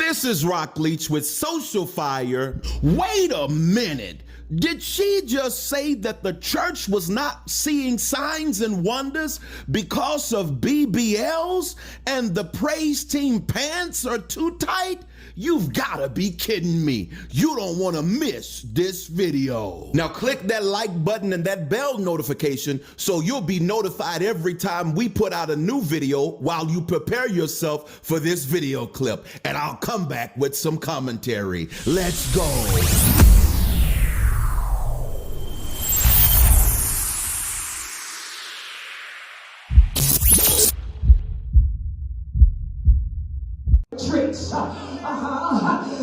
This is Rock Leach with Social Fire. Wait a minute. Did she just say that the church was not seeing signs and wonders because of BBLs and the praise team pants are too tight? You've got to be kidding me. You don't want to miss this video. Now click that like button and that bell notification so you'll be notified every time we put out a new video while you prepare yourself for this video clip. And I'll come back with some commentary. Let's go. Tricks.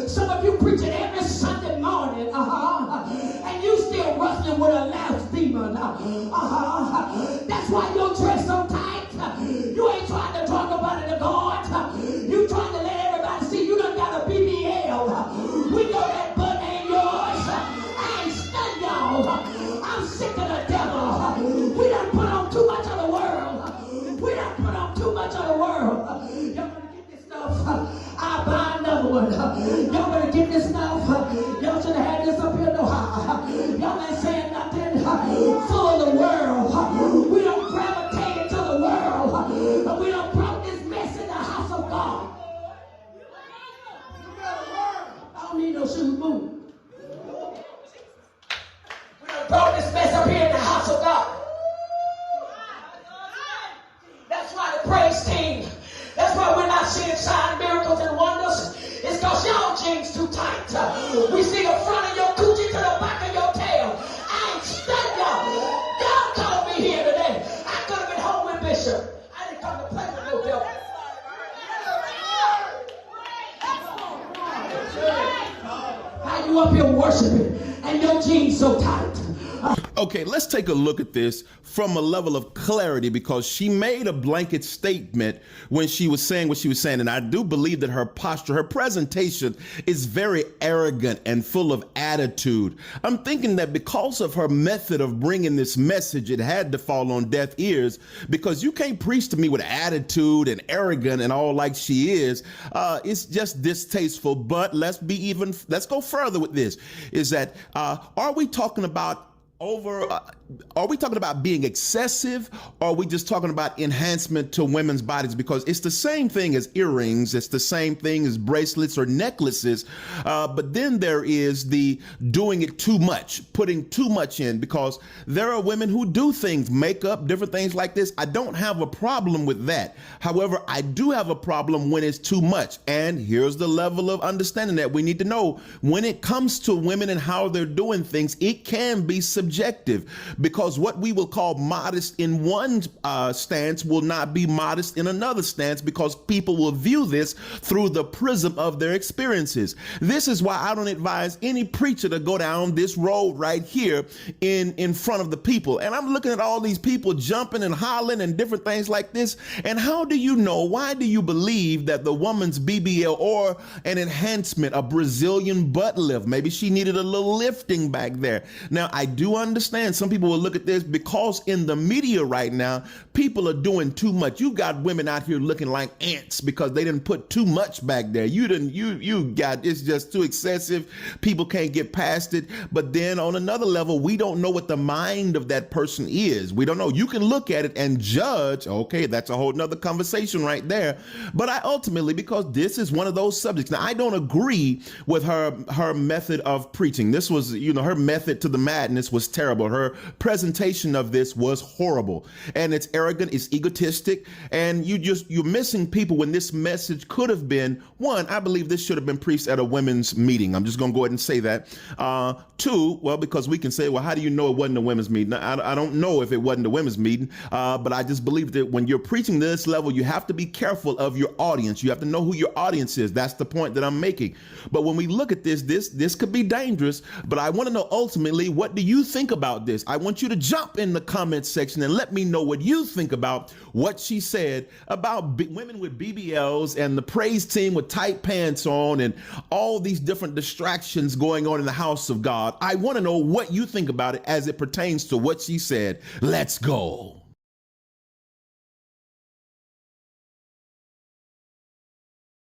Some of you preaching every Sunday morning, and you still wrestling with a last demon. That's why your dress so tight. You ain't trying to talk about it to God. You trying to let everybody see you done got a BBL. We know that butt ain't yours. I ain't stunned y'all. I'm sick of the devil. We done put on too much of the world. We done put on too much of the world. Y'all gonna get this stuff. I'll buy another one. Y'all better get this stuff. Y'all should have had this up here. No, y'all ain't saying nothing. Full of the world. We don't gravitate to the world. But we don't brought this mess in the house of God. I don't need no shoes. Move. We done brought this mess up here in the house of God. That's why the praise team. That's why we're not seeing signs, miracles, and wonders. It's because y'all jeans too tight. We see the front of your coochie to the back of your tail. I ain't stunned y'all. Y'all called me here today. I could have been home with Bishop. I didn't come to play with no devil. How you up here worshiping and your jeans so tight? Okay, let's take a look at this from a level of clarity, because she made a blanket statement when she was saying what she was saying. And I do believe that her posture, her presentation is very arrogant and full of attitude. I'm thinking that because of her method of bringing this message, it had to fall on deaf ears, because you can't preach to me with attitude and arrogant and all like she is. It's just distasteful. But let's go further with this. Is that, are we talking about are we talking about being excessive, or are we just talking about enhancement to women's bodies? Because it's the same thing as earrings, it's the same thing as bracelets or necklaces, but then there is the doing it too much, putting too much in, because there are women who do things, makeup, different things like this. I don't have a problem with that. However, I do have a problem when it's too much. And here's the level of understanding that we need to know. When it comes to women and how they're doing things, it can be subjective, because what we will call modest in one stance will not be modest in another stance, because people will view this through the prism of their experiences. This is why I don't advise any preacher to go down this road right here in front of the people. And I'm looking at all these people jumping and hollering and different things like this. And how do you know? Why do you believe that the woman's BBL or an enhancement, a Brazilian butt lift, maybe she needed a little lifting back there? Now, I do understand some people will look at this because in the media right now, people are doing too much. You got women out here looking like ants because they didn't put too much back there. You got, it's just too excessive. People can't get past it. But then on another level, we don't know what the mind of that person is. We don't know. You can look at it and judge. Okay, that's a whole nother conversation right there. But I ultimately, because this is one of those subjects. Now, I don't agree with her method of preaching. This was, her method to the madness was terrible. Her presentation of this was horrible, and it's arrogant, it's egotistic, and you're missing people when this message could have been, one, I believe this should have been preached at a women's meeting. I'm just gonna go ahead and say that. Two, well, because we can say, well, how do you know it wasn't a women's meeting? I don't know if it wasn't a women's meeting, but I just believe that when you're preaching this level, you have to be careful of your audience. You have to know who your audience is. That's the point that I'm making. But when we look at this could be dangerous, but I want to know ultimately, what do you think about this? I want you to jump in the comments section and let me know what you think about what she said about women with BBLs and the praise team with tight pants on and all these different distractions going on in the house of God. I want to know what you think about it as it pertains to what she said. Let's go.